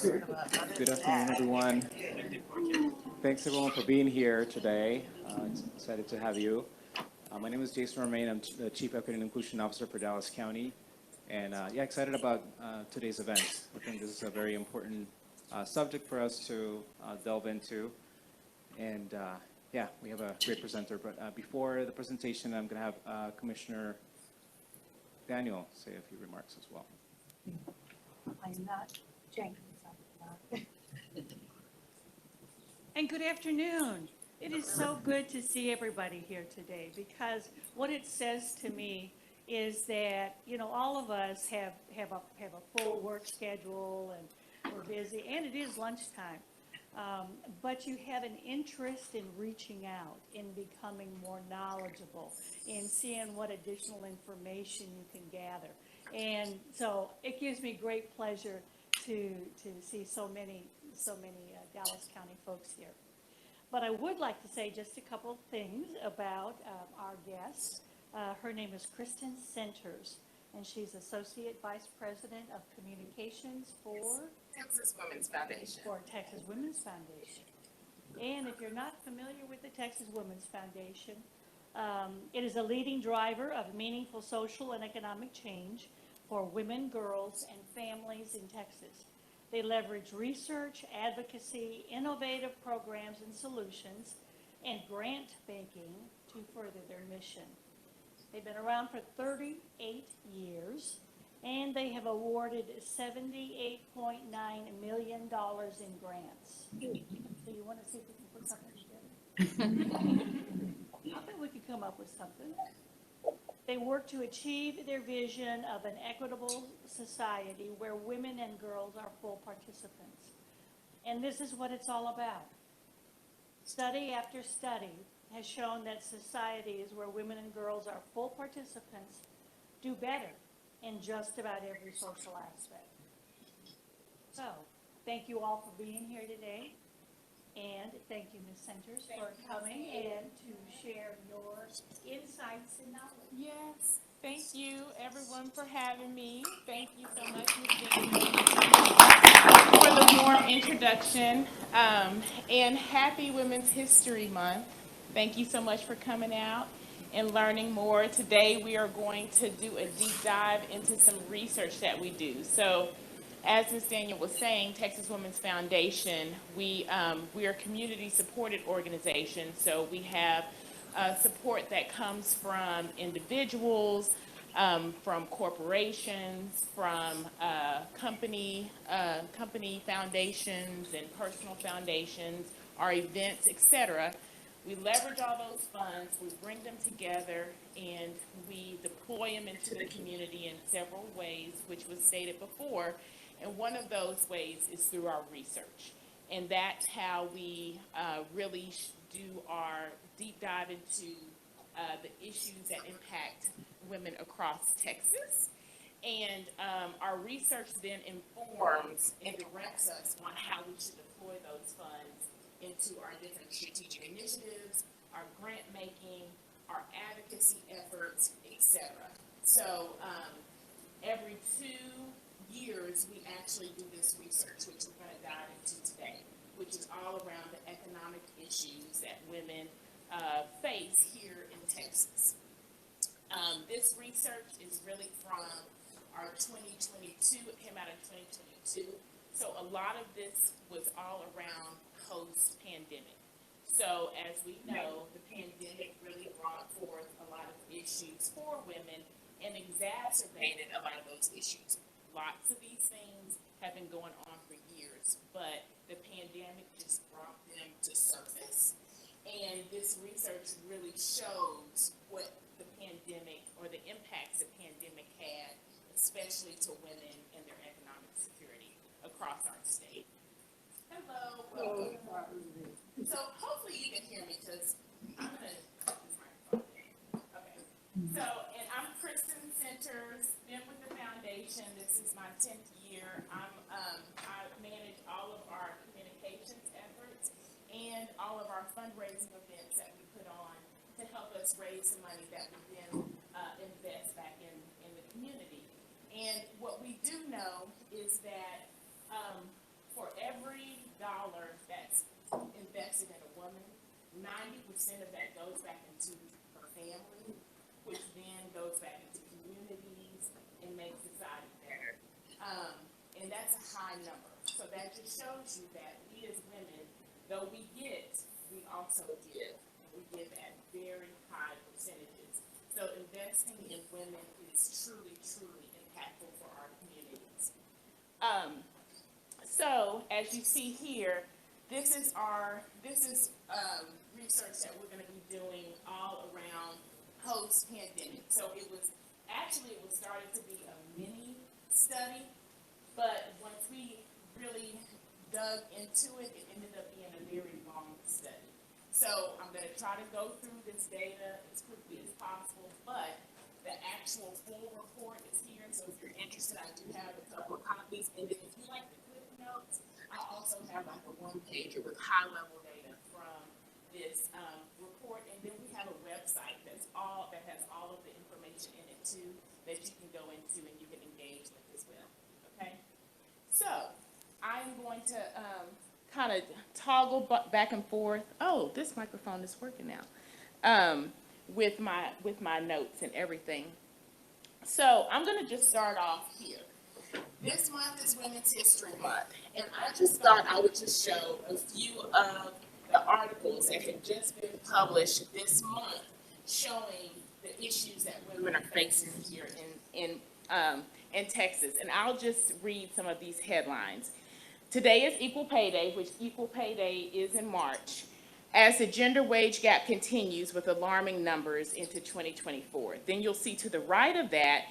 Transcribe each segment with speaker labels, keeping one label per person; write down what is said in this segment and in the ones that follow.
Speaker 1: Good afternoon, everyone. Thanks, everyone, for being here today. Excited to have you. My name is Jason Romain. I'm the Chief Equity and Inclusion Officer for Dallas County. And yeah, excited about today's event. I think this is a very important subject for us to delve into. And yeah, we have a great presenter. But before the presentation, I'm going to have Commissioner Daniel say a few remarks as well.
Speaker 2: I'm not Jenkins.
Speaker 3: And good afternoon. It is so good to see everybody here today, because what it says to me is that, you know, all of us have a full work schedule and we're busy, and it is lunchtime. But you have an interest in reaching out, in becoming more knowledgeable, in seeing what additional information you can gather. And so it gives me great pleasure to see so many Dallas County folks here. But I would like to say just a couple of things about our guest. Her name is Kristen Centers, and she's Associate Vice President of Communications for
Speaker 4: Texas Women's Foundation.
Speaker 3: And if you're not familiar with the Texas Women's Foundation, it is a leading driver of meaningful social and economic change for women, girls, and families in Texas. They leverage research, advocacy, innovative programs and solutions, and grant banking to further their mission. They've been around for 38 years, and they have awarded $78.9 million in grants. So you want to see if we can put something together? I think we could come up with something. They work to achieve their vision of an equitable society where women and girls are full participants. And this is what it's all about. Study after study has shown that societies where women and girls are full participants do better in just about every social aspect. So, thank you all for being here today. And thank you, Ms. Centers, for coming and to share your insights and knowledge.
Speaker 4: Yes, thank you everyone for having me. Thank you so much, Ms. Daniel, for the warm introduction. And happy Women's History Month. Thank you so much for coming out and learning more. Today we are going to do a deep dive into some research that we do. So, as Ms. Daniel was saying, Texas Women's Foundation, we are a community-supported organization, so we have support that comes from individuals, from corporations, from company foundations and personal foundations, our events, etc. We leverage all those funds, we bring them together, and we deploy them into the community in several ways, which was stated before. And one of those ways is through our research. And that's how we really do our deep dive into the issues that impact women across Texas. And our research then informs and directs us on how we should deploy those funds into our different strategic initiatives, our grant making, our advocacy efforts, etc. So every 2 years, we actually do this research, which we're going to dive into today, which is all around the economic issues that women face here in Texas. This research is really from our 2022, it came out in 2022, so a lot of this was all around post-pandemic. So as we know, the pandemic really brought forth a lot of issues for women and exacerbated a lot of those issues. Lots of these things have been going on for years, but the pandemic just brought them to surface. And this research really shows what the pandemic or the impacts the pandemic had, especially to women and their economic security across our state. Hello, welcome. So hopefully you can hear me, because I'm going to put this microphone in. Okay. So, and I'm Kristen Centers, been with the foundation. This is my 10th year. I manage all of our communications efforts and all of our fundraising events that we put on to help us raise the money that we then invest back in the community. And what we do know is that for of that goes back into her family, which then goes back into communities and makes society better. And that's a high number. So that just shows you that we as women, though we get, we also give. And we give at very high percentages. So investing in women is truly, truly impactful for our communities. So as you see here, this is research that we're going to be doing all around post-pandemic. So it was started to be a mini study, but once we really dug into it, it ended up being a very long study. So I'm going to try to go through this data as quickly as possible, but the actual full report is here. So if you're interested, I do have a couple of copies. And then if you like the clip notes, I also have like a one-pager with high-level data from this report. And then we have a website that has all of the information in it too, that you can go into and you can engage with as well. Okay? So I'm going to kind of toggle back and forth. Oh, this microphone is working now. With my notes and everything. So I'm going to just start off here. This month is Women's History Month, and I just thought I would just show a few of the articles that have just been published this month showing the issues that women are facing here in Texas. And I'll just read some of these headlines. Today is Equal Pay Day, which Equal Pay Day is in March, as the gender wage gap continues with alarming numbers into 2024. Then you'll see to the right of that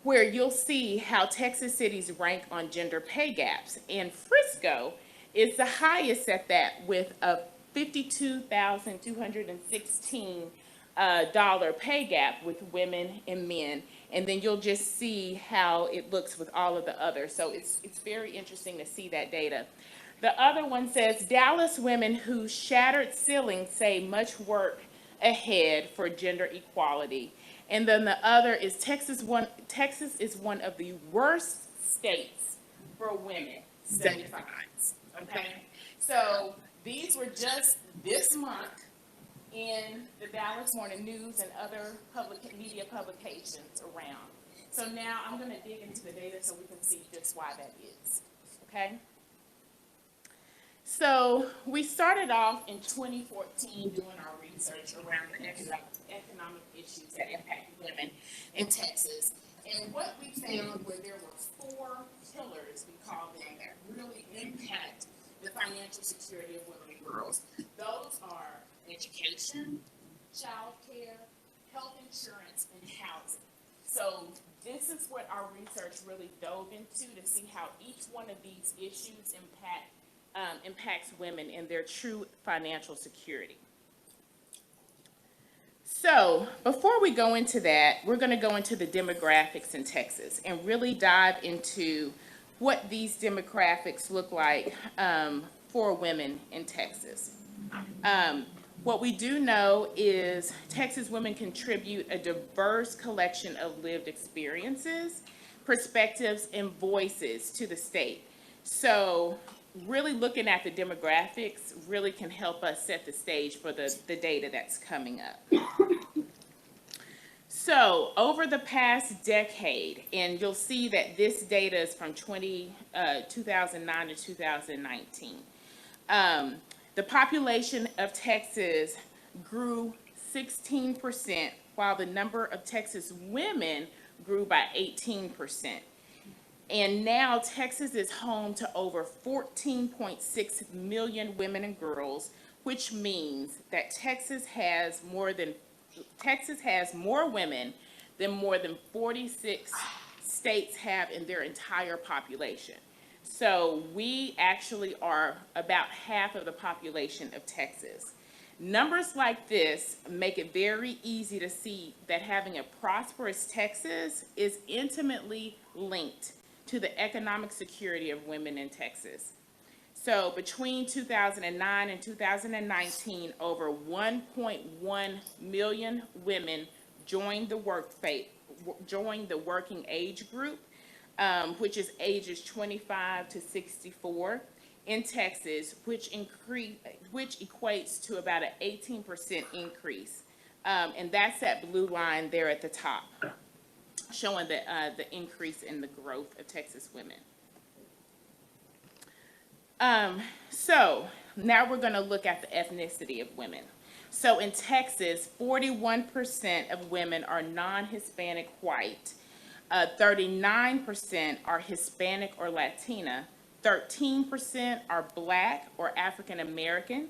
Speaker 4: where you'll see how Texas cities rank on gender pay gaps. And Frisco is the highest at that with a $52,216 pay gap with women and men. And then you'll just see how it looks with all of the others. So it's very interesting to see that data. The other one says, Dallas women who shattered ceilings say much work ahead for gender equality. And then the other is Texas is one of the worst states for women study finds. Okay? So these were just this month in the Dallas Morning News and other media publications around. So now I'm going to dig into the data so we can see just why that is. Okay? So we started off in 2014 doing our research around the economic issues that impact women in Texas. And what we found were there were 4 pillars, we call them, that really impact the financial security of women and girls. Those are education, childcare, health insurance, and housing. So this is what our research really dove into to see how each one of these issues impacts women and their true financial security. So before we go into that, we're going to go into the demographics in Texas and really dive into what these demographics look like for women in Texas. What we do know is Texas women contribute a diverse collection of lived experiences, perspectives, and voices to the state. So really looking at the demographics really can help us set the stage for the data that's coming up. So over the past decade, and you'll see that this data is from 2009 to 2019, the population of Texas grew 16%, while the number of Texas women grew by 18%. And now Texas is home to over 14.6 million women and girls, which means that Texas has more women than more than 46 states have in their entire population. So we actually are about half of the population of Texas. Numbers like this make it very easy to see that having a prosperous Texas is intimately linked to the economic security of women in Texas. So between 2009 and 2019, over 1.1 million women joined the working age group, which is ages 25 to 64. in Texas, which equates to about an 18% increase. And that's that blue line there at the top, showing the increase in the growth of Texas women. So now we're going to look at the ethnicity of women. So in Texas, 41% of women are non-Hispanic white, 39% are Hispanic or Latina, 13% are Black or African American,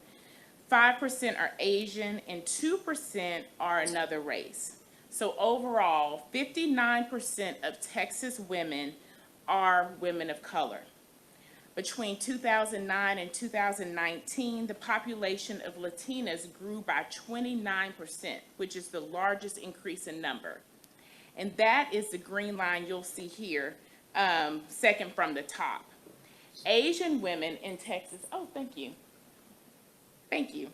Speaker 4: 5% are Asian, and 2% are another race. So overall, 59% of Texas women are women of color. Between 2009 and 2019, the population of Latinas grew by 29%, which is the largest increase in number. And that is the green line you'll see here, second from the top. Asian women in Texas, oh, thank you. Thank you.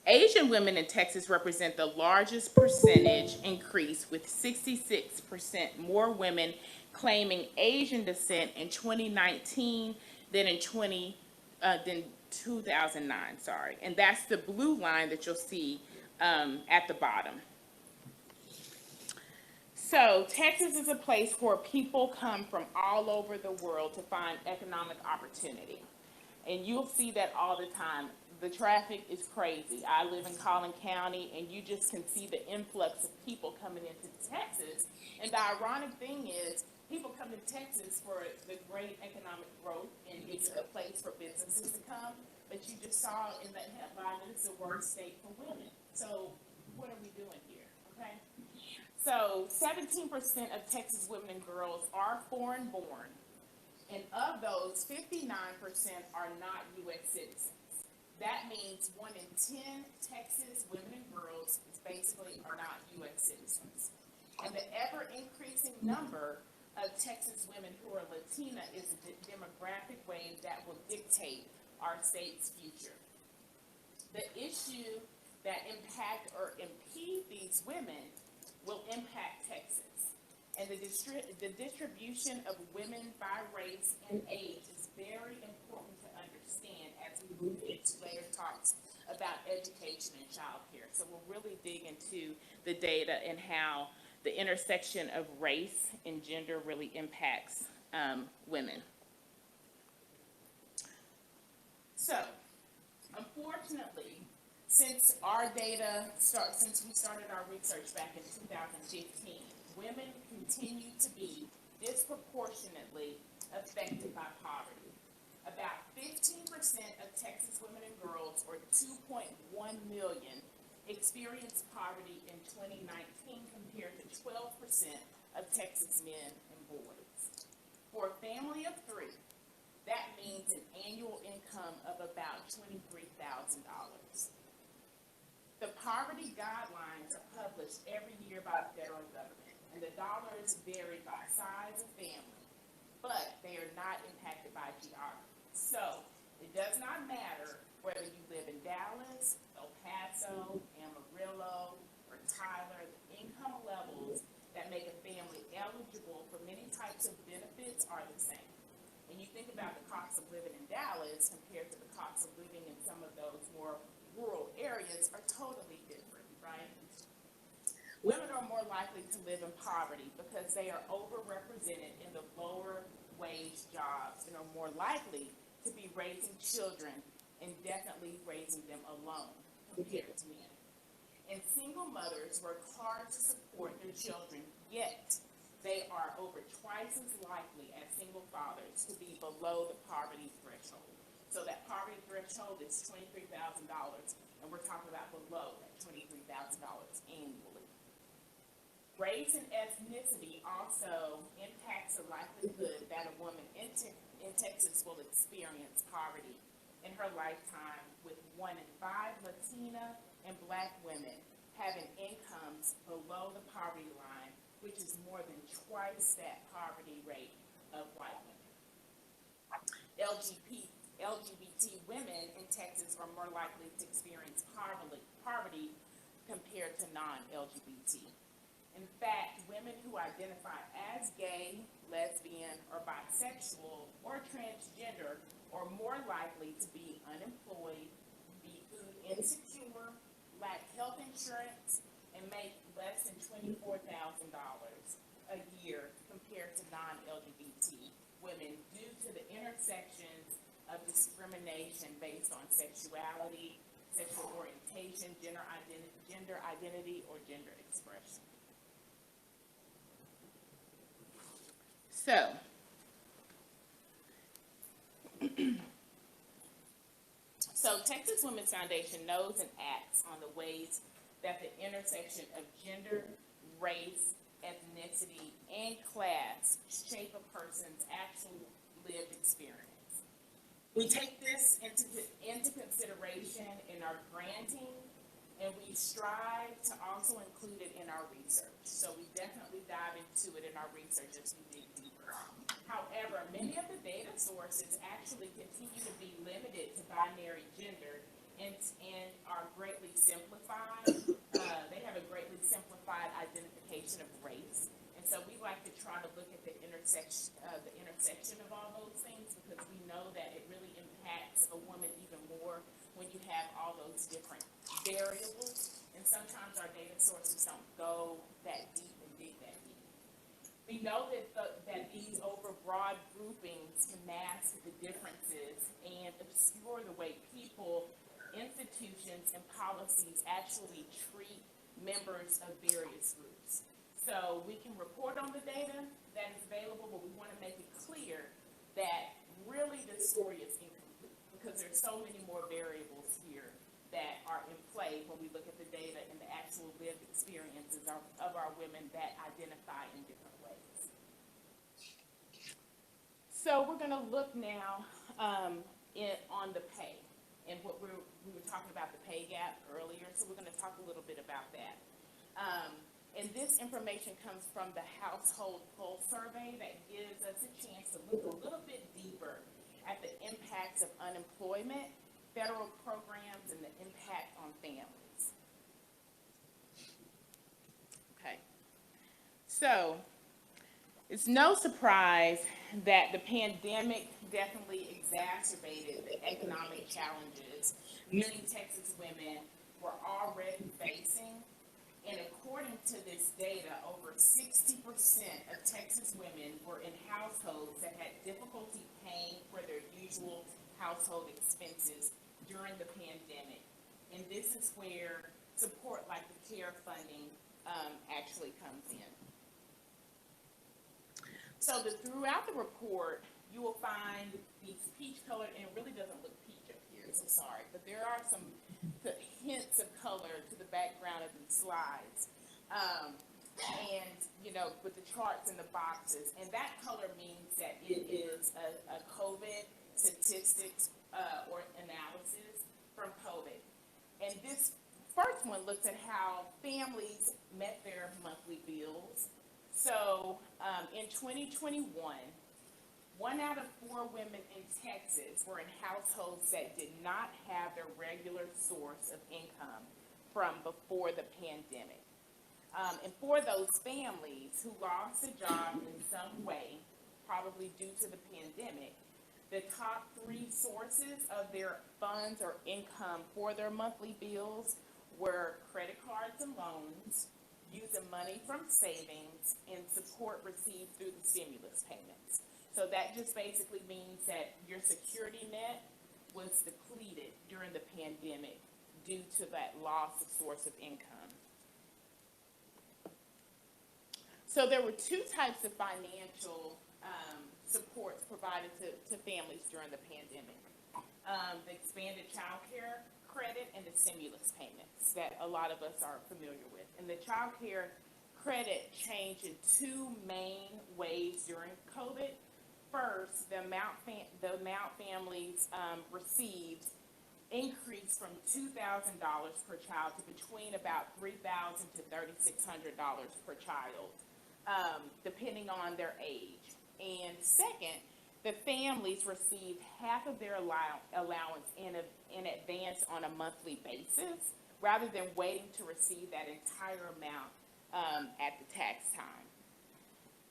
Speaker 4: Asian women in Texas represent the largest percentage increase, with 66% more women claiming Asian descent in 2019 than in 2009, sorry. And that's the blue line that you'll see at the bottom. So Texas is a place where people come from all over the world to find economic opportunity. And you'll see that all the time. The traffic is crazy. I live in Collin County, and you just can see the influx of people coming into Texas. And the ironic thing is, people come to Texas for the great economic growth, and it's a place for businesses to come. But you just saw in that headline that it's the worst state for women. So what are we doing here, okay? So 17% of Texas women and girls are foreign born. And of those, 59% are not U.S. citizens. That means 1 in 10 Texas women and girls basically are not U.S. citizens. And the ever-increasing number of Texas women who are Latina is a demographic wave that will dictate our state's future. The issue that impact or impede these women will impact Texas. And the distribution of women by race and age is very important to understand as we move into later talks about education and childcare. So we'll really dig into the data and how the intersection of race and gender really impacts women. So, unfortunately, since we started our research back in 2015, women continue to be disproportionately affected by poverty. About 15% of Texas women and girls, or 2.1 million, experienced poverty in 2019 compared to 12% of Texas men and boys. For a family of 3, that means an annual income of about $23,000. The poverty guidelines are published every year by the federal government, and the dollars vary by size of family, but they are not impacted by geography. So it does not matter whether you live in Dallas, El Paso, Amarillo, or Tyler. The income levels that make a family eligible for many types of benefits are the same. And you think about the cost of living in Dallas compared to the cost of living in some of those more rural areas are totally different, right? Women are more likely to live in poverty because they are overrepresented in the lower wage jobs and are more likely to be raising children and definitely raising them alone compared to men. And single mothers work hard to support their children, yet they are over twice as likely as single fathers to be below the poverty threshold. So that poverty threshold is $23,000, and we're talking about below that $23,000 annually. Race and ethnicity also impacts the likelihood that a woman in Texas will experience poverty in her lifetime, with 1 in 5 Latina and Black women having incomes below the poverty line, which is more than twice that poverty rate of white women. LGBT women in Texas are more likely to experience poverty compared to non-LGBT. In fact, women who identify as gay, lesbian, or bisexual, or transgender are more likely to be unemployed, be food insecure, lack health insurance, and make less than $24,000 a year compared to non-LGBT women due to the intersections of discrimination based on sexuality, sexual orientation, gender identity, or gender expression. So Texas Women's Foundation knows and acts on the ways that the intersection of gender, race, ethnicity, and class shape a person's actual lived experience. We take this into consideration in our granting, and we strive to also include it in our research. So we definitely dive into it in our research as we dig deeper. However, many of the data sources actually continue to be limited to binary gender and are greatly simplified. They have a greatly simplified identification of race. And so we like to try to look at the intersection of all those things, because we know that it really impacts a woman even more when you have all those different variables. And sometimes our data sources don't go that deep and dig that deep. We know that these overbroad groupings can mask the differences and obscure the way people, institutions, and policies actually treat members of various groups. So we can report on the data that is available, but we want to make it clear that really the story is incomplete, because there's so many more variables here that are in play when we look at the data and the actual lived experiences of our women that identify in different ways. So we're going to look now on the pay, and what we were talking about the pay gap earlier, so we're going to talk a little bit about that. And this information comes from the Household Pulse Survey that gives us a chance to look a little bit deeper at the impacts of unemployment, federal programs, and the impact on families. Okay. So it's no surprise that the pandemic definitely exacerbated the economic challenges many Texas women were already facing. And according to this data, over 60% of Texas women were in households that had difficulty paying for their usual household expenses during the pandemic. And this is where support like the CARE funding actually comes in. So throughout the report, you will find these peach colored, and it really doesn't look peach up here, so sorry, but there are some hints of color to the background of these slides. And, you know, with the charts and the boxes, and that color means that it is a COVID statistics or analysis from COVID. And this first one looks at how families met their monthly bills. So in 2021, 1 out of 4 women in Texas were in households that did not have their regular source of income from before the pandemic. And for those families who lost a job in some way, probably due to the pandemic, the top 3 sources of their funds or income for their monthly bills were credit cards and loans, using money from savings, and support received through the stimulus payments. So that just basically means that your security net was depleted during the pandemic due to that loss of source of income. So there were 2 types of financial supports provided to families during the pandemic. The expanded child care credit and the stimulus payments that a lot of us are familiar with. And the child care credit changed in 2 main ways during COVID. First, the amount families received increased from $2,000 per child to between about $3,000 to $3,600 per child, depending on their age. And second, the families received half of their allowance in advance on a monthly basis, rather than waiting to receive that entire amount at the tax time.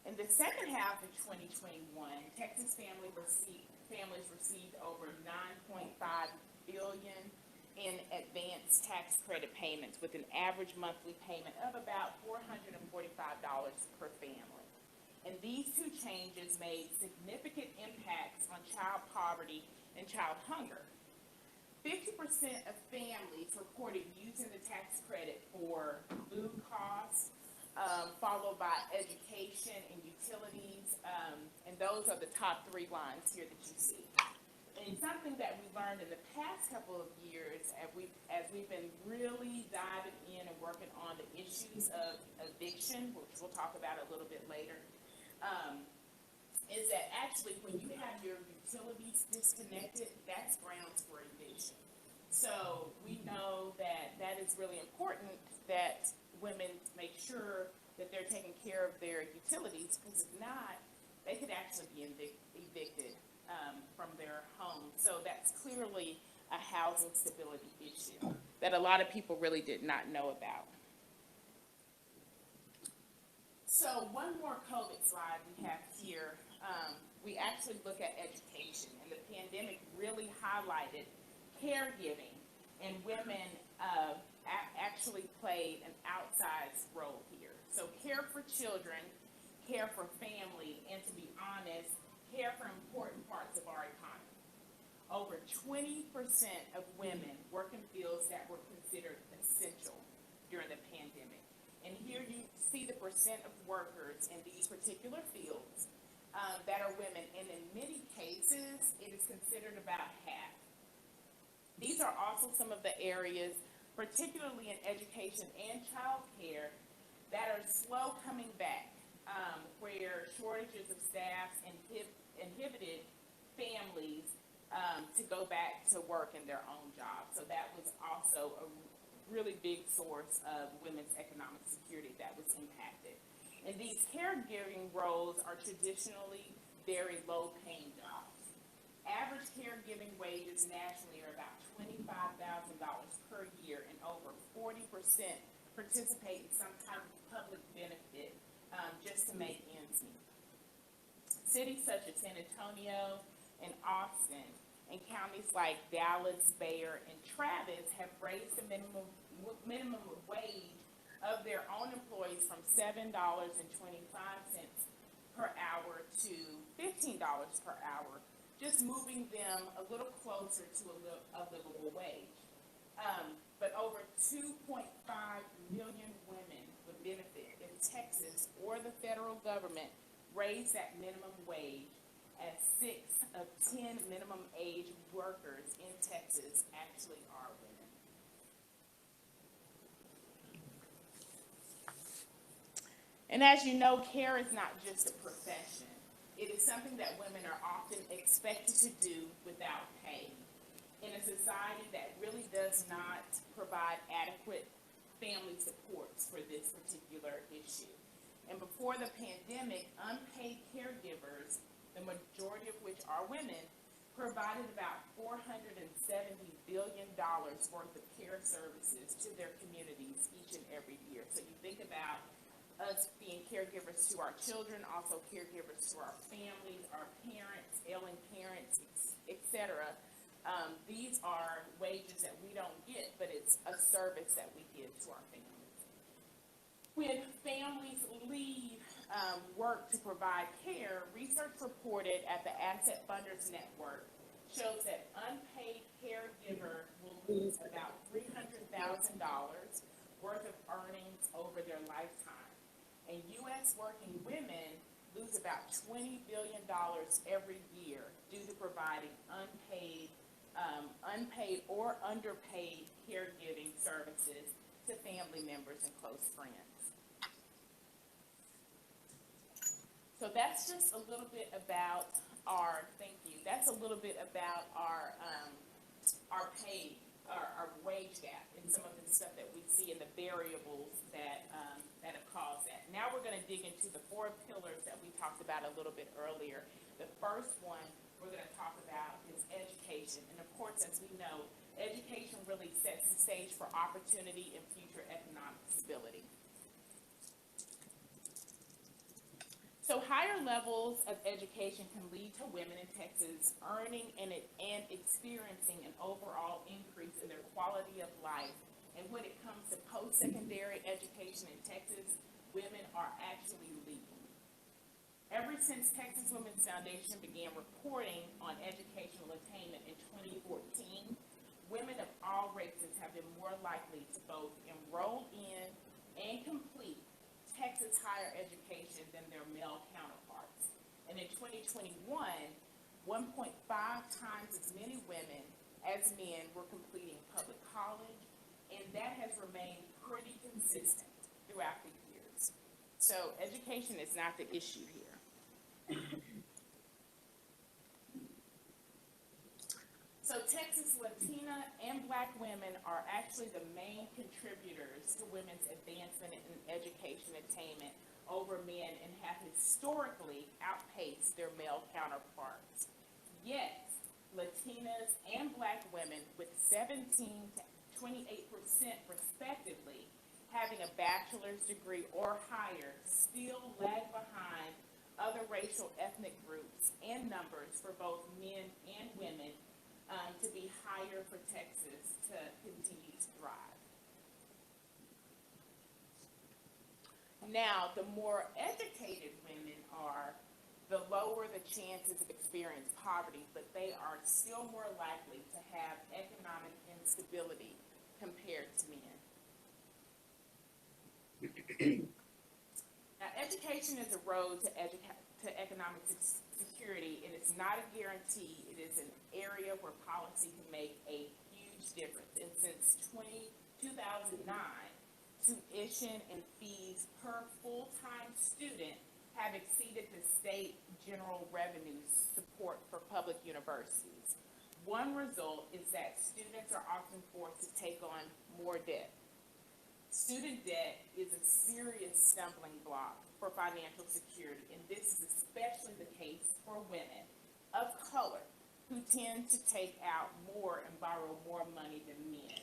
Speaker 4: In the second half of 2021, Texas families received over $9.5 billion in advanced tax credit payments, with an average monthly payment of about $445 per family. And these two changes made significant impacts on child poverty and child hunger. 50% of families reported using the tax credit for food costs, followed by education and utilities, and those are the top three lines here that you see. And something that we learned in the past couple of years, as we've been really diving in and working on the issues of eviction, which we'll talk about a little bit later, is that actually when you have your utilities disconnected, that's grounds for eviction. So we know that that is really important, that women make sure that they're taking care of their utilities, because if not, they could actually be evicted from their home. So that's clearly a housing stability issue that a lot of people really did not know about. So one more COVID slide we have here. We actually look at education, and the pandemic really highlighted caregiving, and women actually played an outsized role here. So care for children, care for family, and to be honest, care for important parts of our economy. Over 20% of women work in fields that were considered essential during the pandemic. And here you see the percent of workers in these particular fields that are women, and in many cases, it is considered about half. These are also some of the areas, particularly in education and childcare, that are slow coming back, where shortages of staff inhibited families to go back to work in their own jobs. So that was also a really big source of women's economic security that was impacted. And these caregiving roles are traditionally very low-paying jobs. Average caregiving wages nationally are about $25,000 per year, and over 40% participate in some type of public benefit just to make ends meet. Cities such as San Antonio and Austin, and counties like Dallas, Bayer, and Travis have raised the minimum wage of their own employees from $7.25 per hour to $15 per hour, just moving them a little closer to a livable wage. But over 2.5 million women would benefit if Texas or the federal government raised that minimum wage, as 6 of 10 minimum age workers in Texas actually are women. And as you know, care is not just a profession. It is something that women are often expected to do without pay. In a society that really does not provide adequate family supports for this particular issue. And before the pandemic, unpaid caregivers, the majority of which are women, provided about $470 billion worth of care services to their communities each and every year. So you think about us being caregivers to our children, also caregivers to our families, our parents, ailing parents, etc. These are wages that we don't get, but it's a service that we give to our families. When families leave work to provide care, research reported at the Asset Funders Network shows that unpaid caregiver will lose about $300,000 worth of earnings over their lifetime. And U.S. working women lose about $20 billion every year due to providing unpaid or underpaid caregiving services to family members and close friends. So that's just a little bit about our pay, our wage gap, and some of the stuff that we see in the variables that have caused that. Now we're going to dig into the 4 pillars that we talked about a little bit earlier. The first one we're going to talk about is education. And of course, as we know, education really sets the stage for opportunity and future economic stability. So higher levels of education can lead to women in Texas earning and experiencing an overall increase in their quality of life. And when it comes to post-secondary education in Texas, women are actually leading. Ever since Texas Women's Foundation began reporting on educational attainment in 2014, women of all races have been more likely to both enroll in and complete Texas higher education than their male counterparts. And in 2021, 1.5 times as many women as men were completing public college, and that has remained pretty consistent throughout the years. So education is not the issue here. So Texas Latina and Black women are actually the main contributors to women's advancement in education attainment over men and have historically outpaced their male counterparts. Yet, Latinas and Black women with 17 to 28% respectively having a bachelor's degree or higher still lag behind other racial ethnic groups and numbers for both men and women to be higher for Texas to continue to thrive. Now, the more educated women are, the lower the chances of experiencing poverty, but they are still more likely to have economic instability compared to men. Now, education is a road to economic security, and it's not a guarantee. It is an area where policy can make a huge difference. And since 2009, tuition and fees per full-time student have exceeded the state general revenue support for public universities. One result is that students are often forced to take on more debt. Student debt is a serious stumbling block for financial security, and this is especially the case for women of color who tend to take out more and borrow more money than men.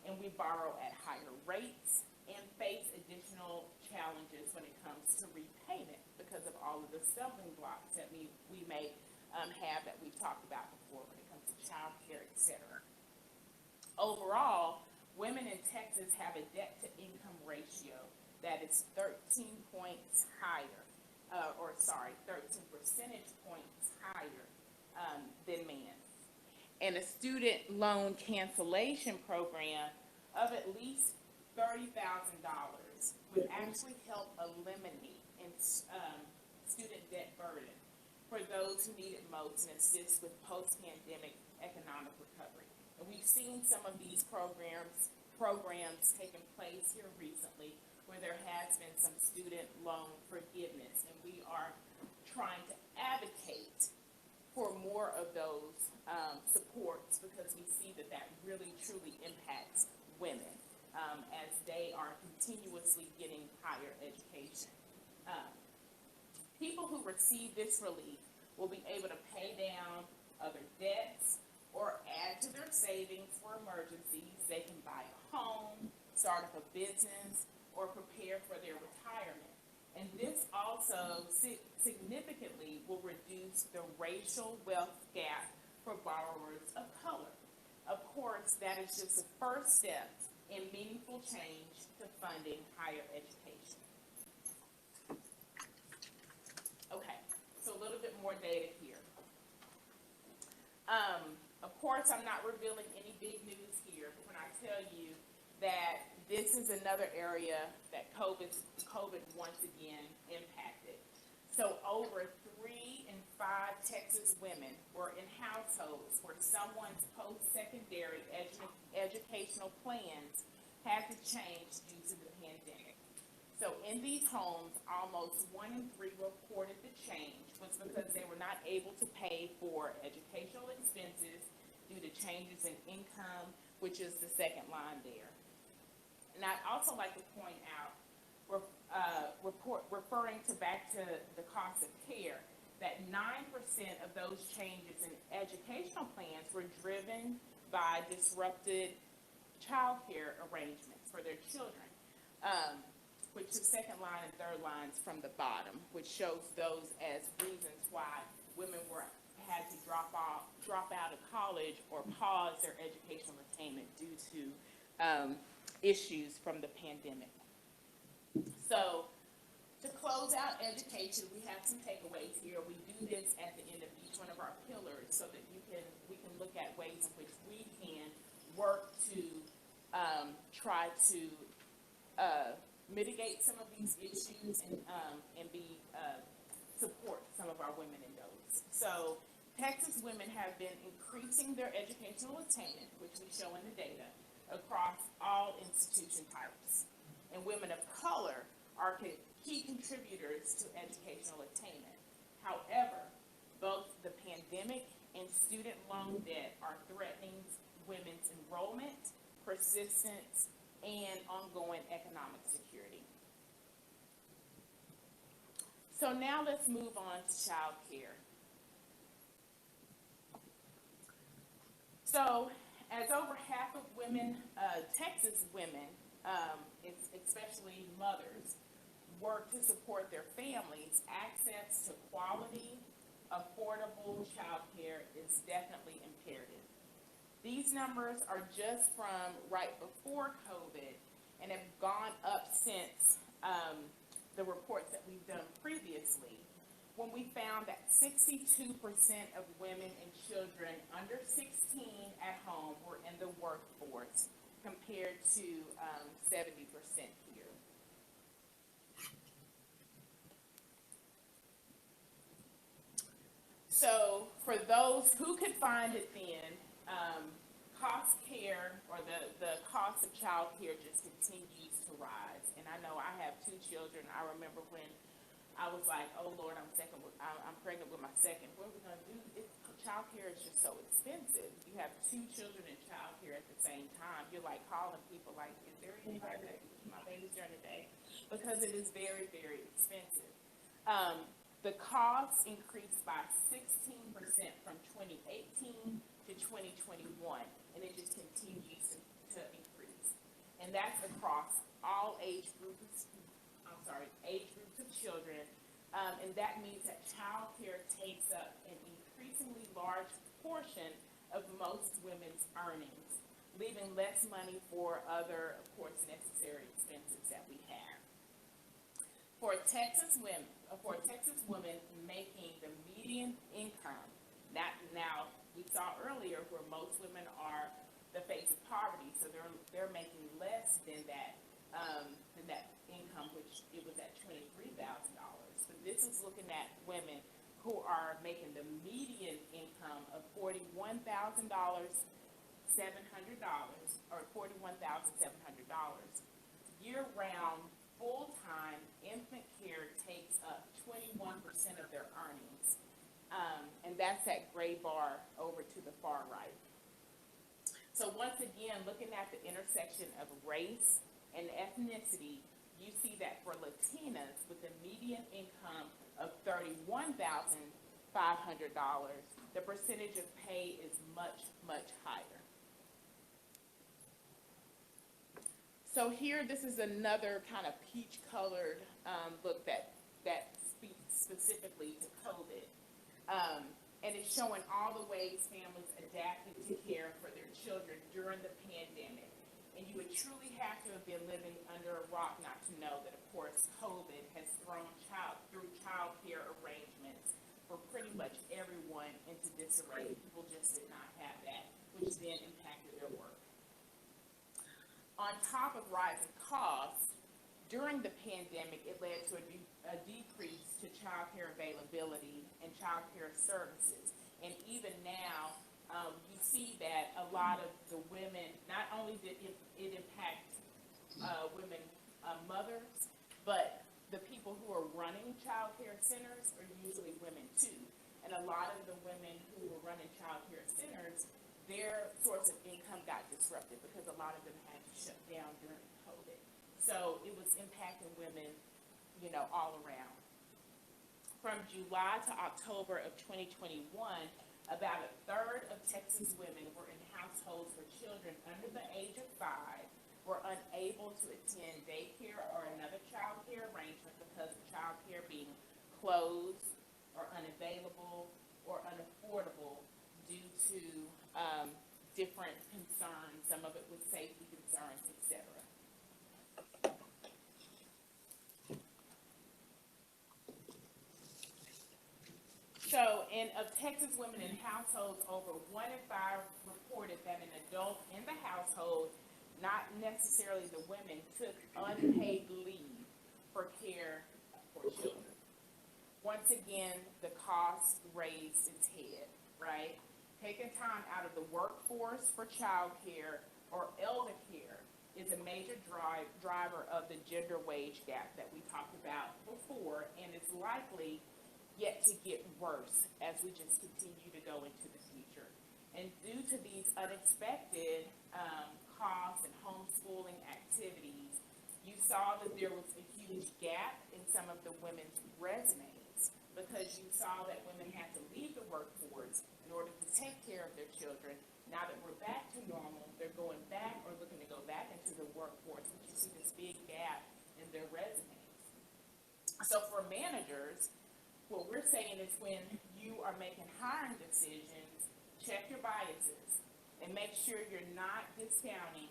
Speaker 4: And we borrow at higher rates and face additional challenges when it comes to repayment because of all of the stumbling blocks that we may have that we've talked about before when it comes to child care, etc. Overall, women in Texas have a debt-to-income ratio that is 13 points higher, 13 percentage points higher than men. And a student loan cancellation program of at least $30,000 would actually help eliminate student debt burden for those who need it most and assist with post-pandemic economic recovery. And we've seen some of these programs taking place here recently where there has been some student loan forgiveness, and we are trying to advocate for more of those supports because we see that really truly impacts women as they are continuously getting higher education. People who receive this relief will be able to pay down other debts or add to their savings for emergencies. They can buy a home, start up a business, or prepare for their retirement. And this also significantly will reduce the racial wealth gap for borrowers of color. Of course, that is just the first step in meaningful change to funding higher education. Okay, so a little bit more data here. Of course, I'm not revealing any big news here when I tell you that this is another area that COVID once again impacted. So over 3 in 5 Texas women were in households where someone's post-secondary educational plans had to change due to the pandemic. So in these homes, almost 1 in 3 reported the change was because they were not able to pay for educational expenses due to changes in income, which is the second line there. And I'd also like to point out, referring back to the cost of care, that 9% of those changes in educational plans were driven by disrupted child care arrangements for their children. which the second line and third lines from the bottom, which shows those as reasons why women had to drop out of college or pause their educational attainment due to issues from the pandemic. So to close out education, we have some takeaways here. We do this at the end of each one of our pillars so that we can look at ways in which we can work to try to mitigate some of these issues and support some of our women in those. So Texas women have been increasing their educational attainment, which we show in the data, across all institution types. And women of color are key contributors to educational attainment. However, both the pandemic and student loan debt are threatening women's enrollment, persistence, and ongoing economic security. So now let's move on to child care. So as over half of women, Texas women, especially mothers, work to support their families, access to quality, affordable child care is definitely imperative. These numbers are just from right before COVID and have gone up since the reports that we've done previously, when we found that 62% of women and children under 16 at home were in the workforce, compared to 70% here. So for those who could find it then, cost care, or the cost of child care, just continues to rise. And I know I have 2 children. I remember when I was like, oh Lord, I'm pregnant with my second. What are we gonna do? Child care is just so expensive. You have 2 children in child care at the same time. You're like calling people like, is there anybody that can keep my babies during the day? Because it is very, very expensive. The costs increased by 16% from 2018 to 2021, and it just continues to increase. And that's across all age groups of children, and that means that child care takes up an increasingly large portion of most women's earnings, leaving less money for other, of course, necessary expenses that we have. For Texas women making the median income, now we saw earlier where most women are the face of poverty, so they're making less than that income, which it was at $23,000. But this is looking at women who are making the median income of $41,700 or $41,700. Year-round, full-time infant care takes up 21% of their earnings. And that's that gray bar over to the far right. So once again, looking at the intersection of race and ethnicity, you see that for Latinas with a median income of $31,500, the percentage of pay is much, much higher. So here, this is another kind of peach-colored look that speaks specifically to COVID. And it's showing all the ways families adapted to care for their children during the pandemic. And you would truly have to have been living under a rock not to know that, of course, COVID has thrown through child care arrangements for pretty much everyone into disarray. People just did not have that, which then impacted their work. On top of rising costs, during the pandemic, it led to a decrease to child care availability and child care services. And even now, you see that a lot of the women, not only did it impact women mothers, but the people who are running child care centers are usually women too. And a lot of the women who were running child care centers, their source of income got disrupted because a lot of them had to shut down during COVID. So it was impacting women, all around. From July to October of 2021, about a third of Texas women were in households where children under the age of 5 were unable to attend daycare or another child closed or unavailable or unaffordable due to different concerns, some of it with safety concerns, etc. So, of Texas women in households, over 1 in 5 reported that an adult in the household, not necessarily the women, took unpaid leave for care for children. Once again, the cost raised its head, right? Taking time out of the workforce for child care or elder care is a major driver of the gender wage gap that we talked about before, and it's likely yet to get worse as we just continue to go into the future. And due to these unexpected costs and homeschooling activities, you saw that there was a huge gap in some of the women's resumes because you saw that women had to leave the workforce in order to take care of their children. Now that we're back to normal, they're going back or looking to go back into the workforce, but you see this big gap in their resumes. So for managers, what we're saying is when you are making hiring decisions, check your biases and make sure you're not discounting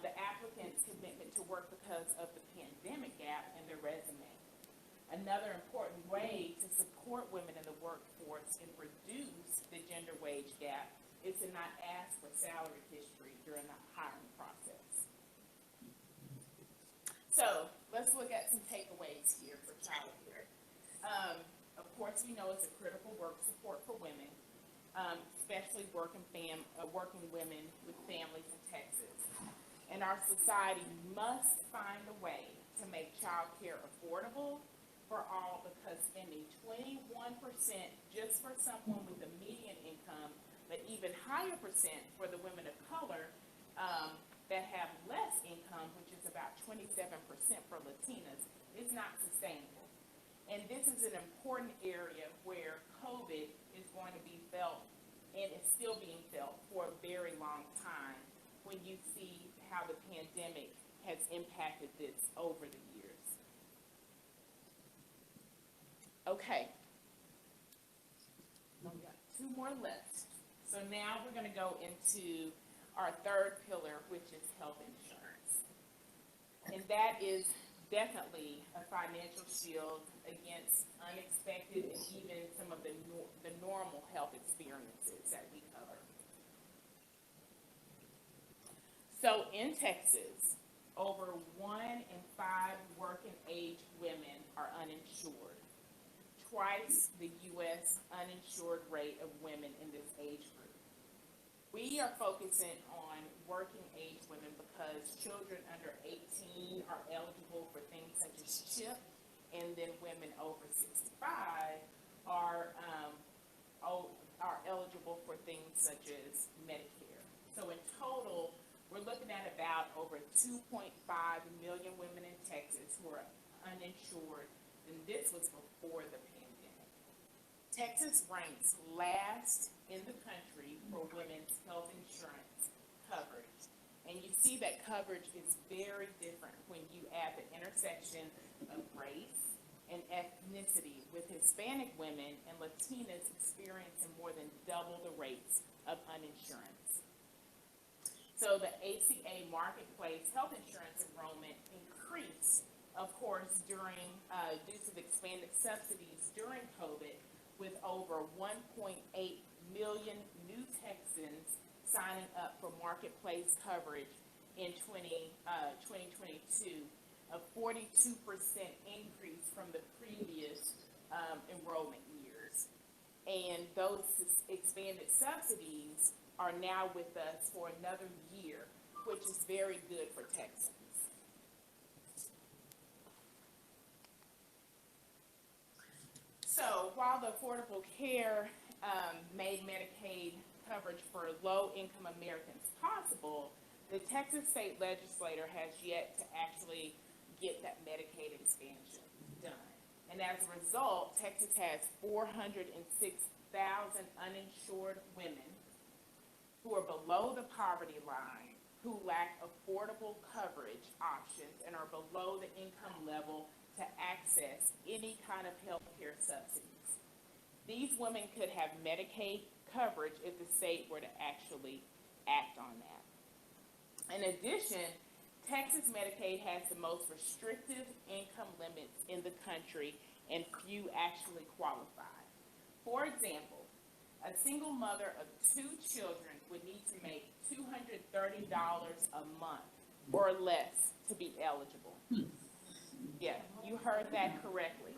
Speaker 4: the applicant's commitment to work because of the pandemic gap in their resume. Another important way to support women in the workforce and reduce the gender wage gap is to not ask for salary history during the hiring process. So let's look at some takeaways here for child care. Of course, we know it's a critical work support for women, especially working women with families in Texas. And our society must find a way to make child care affordable for all because spending 21% just for someone with a median income, but even higher percent for the women of color that have less income, which is about 27% for Latinas, is not sustainable. And this is an important area where COVID is going to be felt and is still being felt for a very long time when you see how the pandemic has impacted this over the years. Okay. We've got 2 more left. So now we're going to go into our third pillar, which is health insurance. And that is definitely a financial shield against unexpected and even some of the normal health experiences that we cover. So in Texas, over 1 in 5 working age women are uninsured, twice the U.S. uninsured rate of women in this age group. We are focusing on working age women because children under 18 are eligible for things such as CHIP, and then women over 65 are eligible for things such as Medicare. So in total, we're looking at about over 2.5 million women in Texas who are uninsured, and this was before the pandemic. Texas ranks last in the country for women's health insurance coverage. And you see that coverage is very different when you add the intersection of race and ethnicity, with Hispanic women and Latinas experiencing more than double the rates of uninsurance. So the ACA Marketplace health insurance enrollment increased, of course, during due to the expanded subsidies during COVID, with over 1.8 million new Texans signing up for Marketplace coverage in 2022, a 42% increase from the previous enrollment years. And those expanded subsidies are now with us for another year, which is very good for Texans. So while the Affordable Care made Medicaid coverage for low-income Americans possible, the Texas state legislature has yet to actually get that Medicaid expansion done. And as a result, Texas has 406,000 uninsured women who are below the poverty line, who lack affordable coverage options and are below the income level to access any kind of health care subsidies. These women could have Medicaid coverage if the state were to actually act on that. In addition, Texas Medicaid has the most restrictive income limits in the country, and few actually qualify. For example, a single mother of 2 children would need to make $230 a month or less to be eligible. Yeah, you heard that correctly.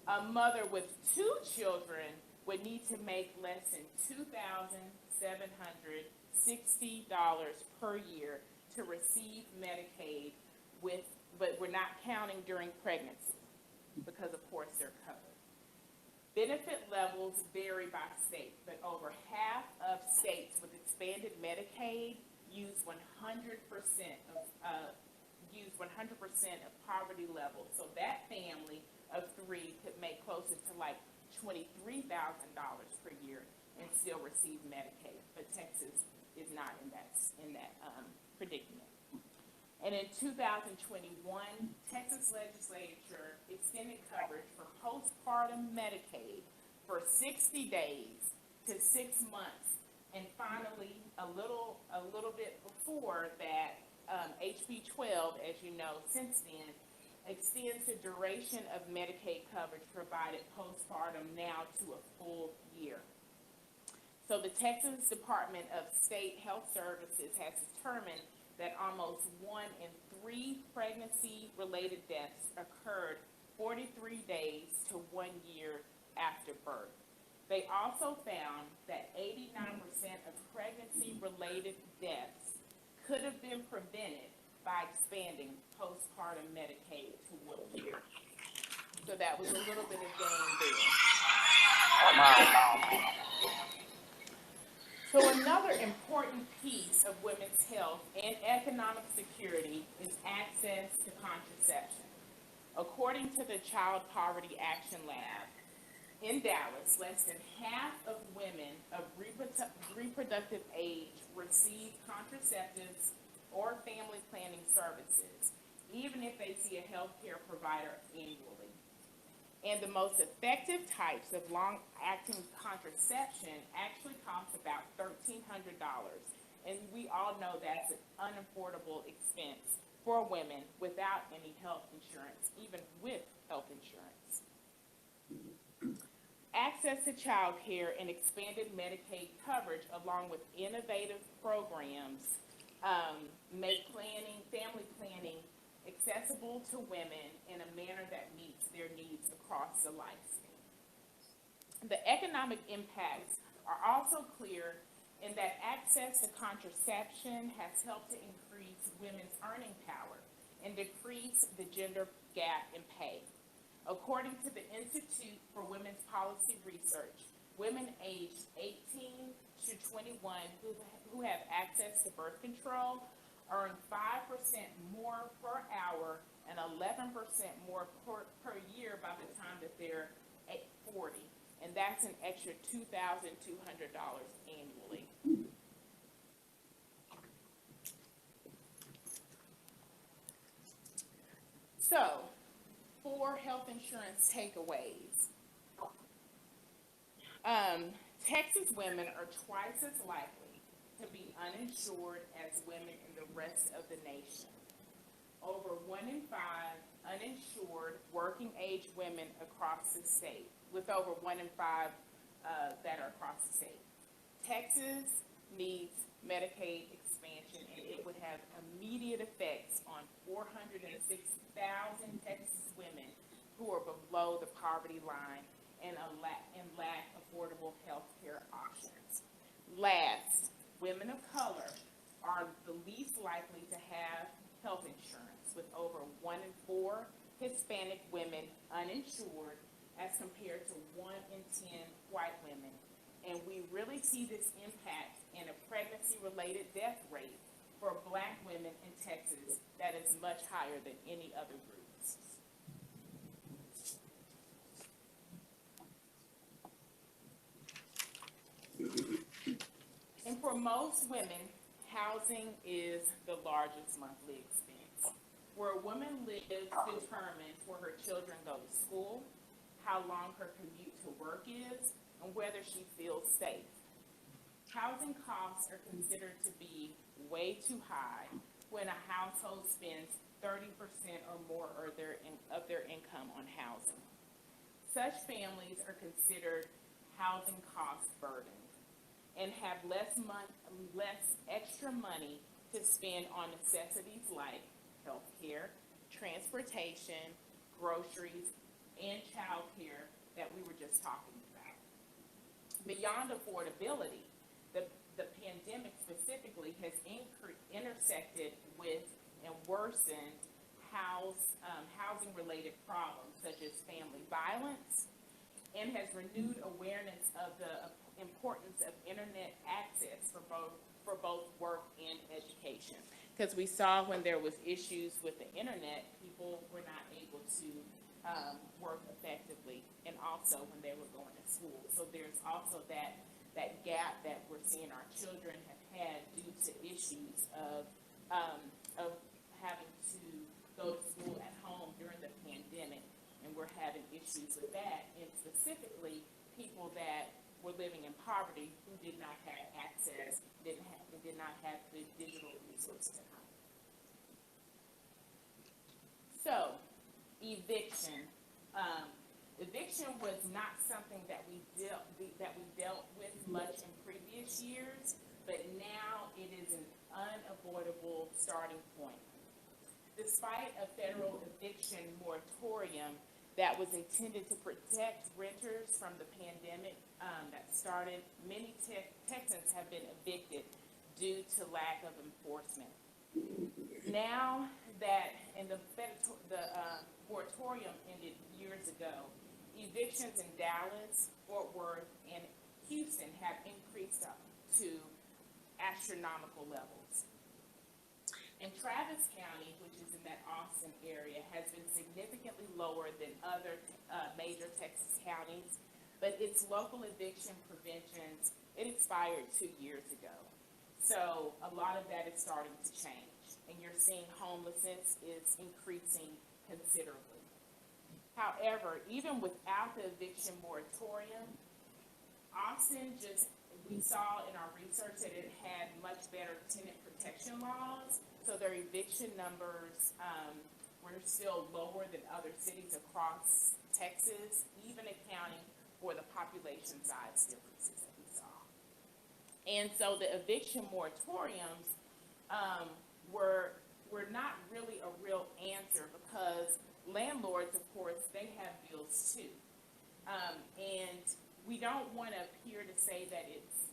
Speaker 4: A mother with 2 children would need to make less than $2,760 per year to receive Medicaid, but we're not counting during pregnancy because, of course, they're covered. Benefit levels vary by state, but over half of states with expanded Medicaid use 100% of poverty levels. So that family of 3 could make closer to like $23,000 per year and still receive Medicaid, but Texas is not in that predicament. And in 2021, Texas legislature extended coverage for postpartum Medicaid for 60 days to 6 months. And finally, a little bit before that, HB 12, as you know, since then, extends the duration of Medicaid coverage provided postpartum now to a full year. So the Texas Department of State Health Services has determined that almost 1 in 3 pregnancy-related deaths occurred 43 days to 1 year after birth. They also found that 89% of pregnancy-related deaths could have been prevented by expanding postpartum Medicaid to 1 year. So that was a little bit of gain there. So another important piece of women's health and economic security is access to contraception. According to the Child Poverty Action Lab, in Dallas, less than half of women of reproductive age receive contraceptives or family planning services, even if they see a healthcare provider annually. And the most effective types of long-acting contraception actually cost about $1,300. And we all know that's an unaffordable expense for women without any health insurance, even with health insurance. Access to child care and expanded Medicaid coverage, along with innovative programs, make family planning accessible to women in a manner that meets their needs across the lifespan. The economic impacts are also clear in that access to contraception has helped to increase women's earning power and decrease the gender gap in pay. According to the Institute for Women's Policy Research, women aged 18 to 21 who have access to birth control earn 5% more per hour and 11% more per year by the time that they're 40. And that's an extra $2,200 annually. So, 4 health insurance takeaways. Texas women are twice as likely to be uninsured as women in the rest of the nation. Over 1 in 5 uninsured working age women across the state, with over 1 in 5 that are across the state. Texas needs Medicaid expansion, and it would have immediate effects on 406,000 Texas women who are below the poverty line and lack affordable health care options. Last, women of color are the least likely to have health insurance, with over 1 in 4 Hispanic women uninsured as compared to 1 in 10 white women. And we really see this impact in a pregnancy-related death rate for Black women in Texas that is much higher than any other groups. And for most women, housing is the largest monthly expense. Where a woman lives determines where her children go to school, how long her commute to work is, and whether she feels safe. Housing costs are considered to be way too high when a household spends 30% or more of their income on housing. Such families are considered housing cost burdened and have less extra money to spend on necessities like healthcare, transportation, groceries, and childcare that we were just talking about. Beyond affordability, the pandemic specifically has intersected with and worsened housing-related problems such as family violence, and has renewed awareness of the importance of internet access for both work and education. Because we saw when there was issues with the internet, people were not able to work effectively, and also when they were going to school. So there's also that gap that we're seeing our children have had due to issues of having to go to school at home during the pandemic, and we're having issues with that, and specifically people that were living in poverty who did not have access, did not have the digital resources at home. So, eviction. Eviction was not something that we dealt with much in previous years, but now it is an unavoidable starting point. Despite a federal eviction moratorium that was intended to protect renters from the pandemic that started, many Texans have been evicted due to lack of enforcement. Now that, and the moratorium ended years ago, evictions in Dallas, Fort Worth, and Houston have increased up to astronomical levels. And Travis County, which is in that Austin area, has been significantly lower than other major Texas counties, but its local eviction preventions, it expired 2 years ago. So a lot of that is starting to change, and you're seeing homelessness is increasing considerably. However, even without the eviction moratorium, Austin we saw in our research that it had much better tenant protection laws, so their eviction numbers were still lower than other cities across Texas, even accounting for the population size differences that we saw. And so the eviction moratoriums were not really a real answer, because landlords, of course, they have bills too. And we don't want to appear to say that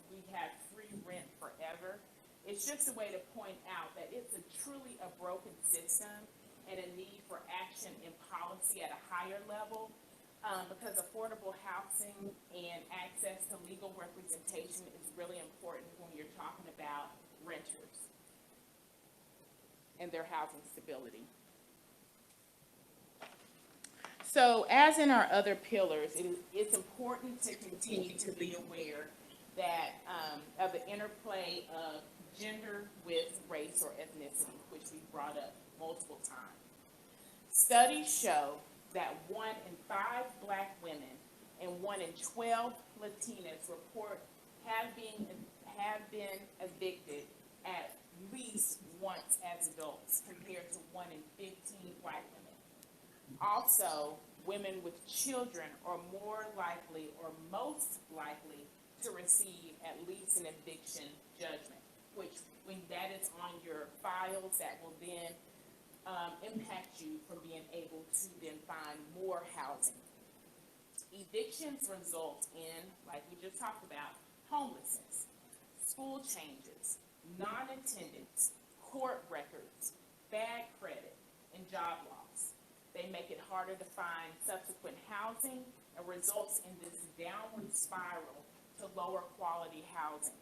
Speaker 4: we have free rent forever. It's just a way to point out that it's truly a broken system and a need for action and policy at a higher level, because affordable housing and access to legal representation is really important when you're talking about renters and their housing stability. So as in our other pillars, it's important to continue to be aware that of the interplay of gender with race or ethnicity, which we've brought up multiple times. Studies show that 1 in 5 Black women and 1 in 12 Latinas report have been evicted at least once as adults, compared to 1 in 15 white women. Also, women with children are more likely or most likely to receive at least an eviction judgment, which, when that is on your files, that will then impact you from being able to then find more housing. Evictions result in, like we just talked about, homelessness, school changes, non-attendance, court records, bad credit, and job loss. They make it harder to find subsequent housing and results in this downward spiral to lower quality housing.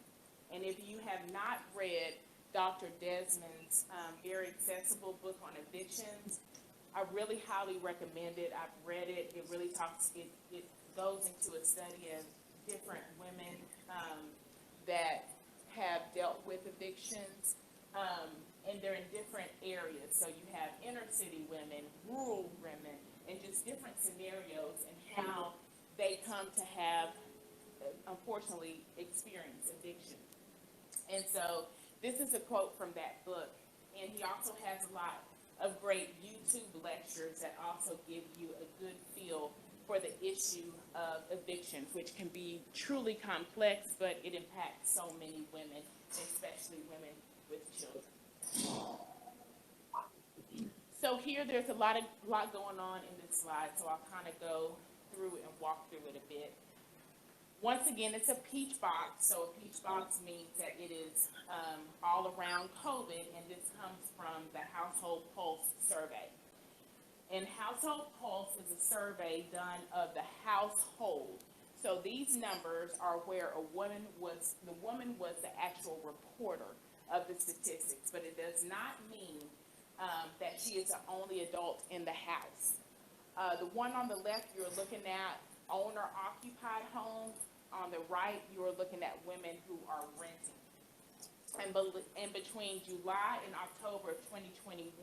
Speaker 4: And if you have not read Dr. Desmond's very accessible book on evictions, I really highly recommend it. I've read it. It really it goes into a study of different women that have dealt with evictions, and they're in different areas. So you have inner come to have, unfortunately, experience addiction. And so this is a quote from that book. And he also has a lot of great YouTube lectures that also give you a good feel for the issue of addiction, which can be truly complex, but it impacts so many women, especially women with children. So here, there's a lot going on in this slide, so I'll kind of go through and walk through it a bit. Once again, it's a peach box, so a peach box means that it is all around COVID, and this comes from the Household Pulse survey. And Household Pulse is a survey done of the household. So these numbers are where the woman was the actual reporter of the statistics, but it does not mean that she is the only adult in the house. The one on the left, you're looking at owner-occupied homes. On the right, you're looking at women who are renting. And between July and October of 2021,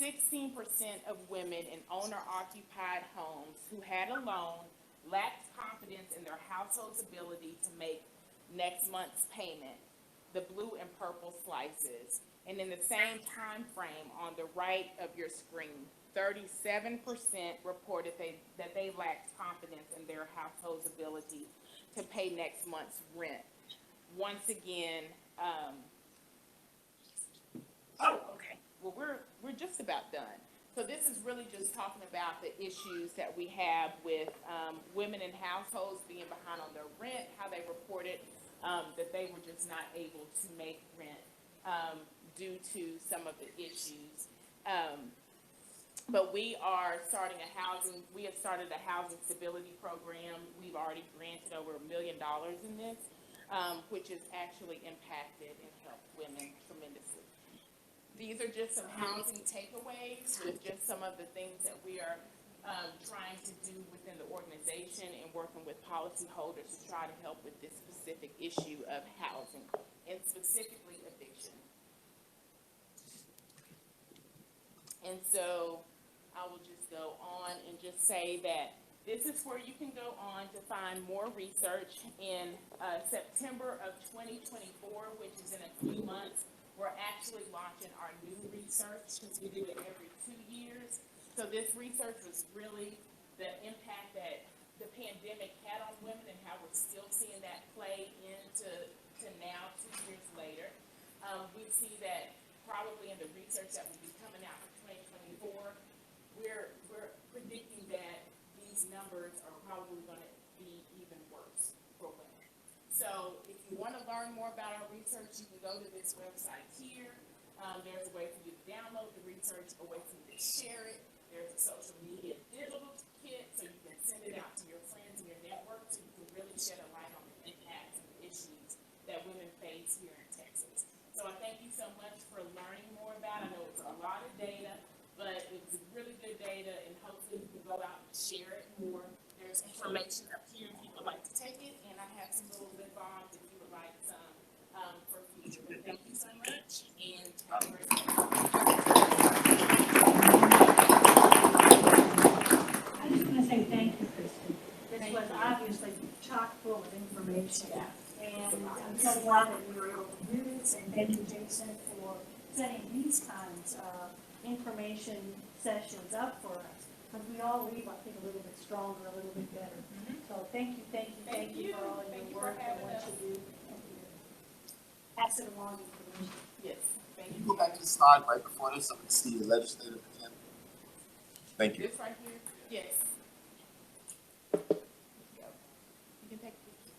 Speaker 4: 16% of women in owner-occupied homes who had a loan lacked confidence in their household's ability to make next month's payment, the blue and purple slices. And in the same time frame on the right of your screen, 37% reported that they lacked confidence in their household's ability to pay next month's rent. Once again, well, we're just about done. So this is really just talking about the issues that we have with women in households being behind on their rent, how they reported that they were just not able to make rent due to some of the issues. But we have started a housing stability program. We've already granted over $1 million in this, which has actually impacted and helped women tremendously. These are just some housing takeaways with just some of the things that we are trying to do within the organization and working with policyholders to try to help with this specific issue of housing and specifically addiction. And so I will just go on and just say that this is where you can go on to find more research. In September of 2024, which is in a few months, we're actually launching our new research because we do it every 2 years. So this research was really the impact that the pandemic had on women and how we're still seeing that play into now 2 years later. We see that probably in the research that will be coming out for 2024, we're predicting that these numbers are probably going to be even worse for women. So if you want to learn more about our research, you can go to this website here. There's a way for you to download the research, a way for you to share it. There's a social media digital kit, so you can send it out to your friends and your network, so you can really shed a light on the impacts and the issues that women face here in Texas. So I thank you so much for learning more about it. I know it's a lot of data, but it's really good data, and hopefully you can go out and share it more. There's information up here if you would like to take it, and I have some little lip balms if you would like some for future. But thank you so much, and have a great day.
Speaker 2: I just want to say thank you, Kristen. This was obviously chock full of information. And I'm so glad that we were able to do this, and thank you, Jason, for setting these kinds of information sessions up for us. Because we all leave, I think, a little bit stronger, a little bit better. So thank you for all of your work and what you do. Thank you. Pass it along information.
Speaker 4: Yes, thank
Speaker 5: Can you
Speaker 4: you.
Speaker 5: go back to the slide right before this so we can see the legislative agenda? Thank you.
Speaker 4: This right here? Yes. You can take a picture.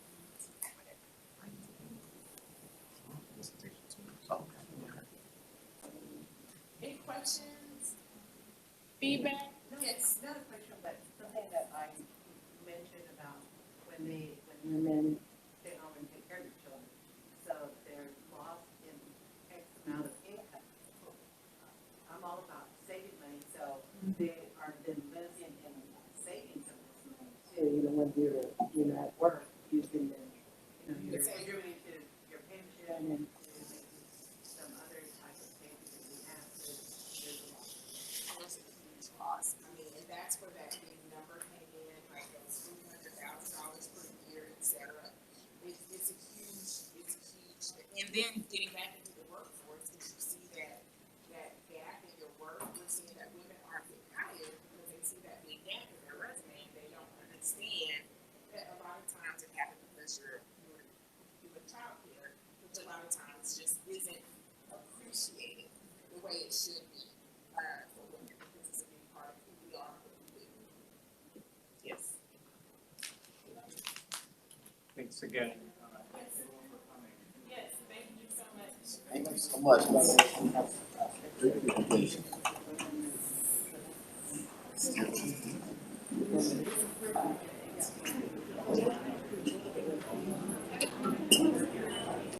Speaker 4: Any questions? Feedback? Yes.
Speaker 6: Not a question, but something that I mentioned about when women stay home and take care of their children. So they're lost in X amount of income. I'm all about saving money, so they are then living in savings of this money too. Even when you're at work, you can then, you're contributing to your pension and to some other type of savings that we have. So there's a lot.
Speaker 4: That's a huge loss. I mean, and that's where that big number came in, like those 300,000
Speaker 7: because you're a child care, which a lot of times just isn't appreciated the way it should be for women, because it's a big part of who we are, what we do. Yes.
Speaker 1: Thanks again.
Speaker 4: Yes, thank you so much.
Speaker 5: Thank you so much.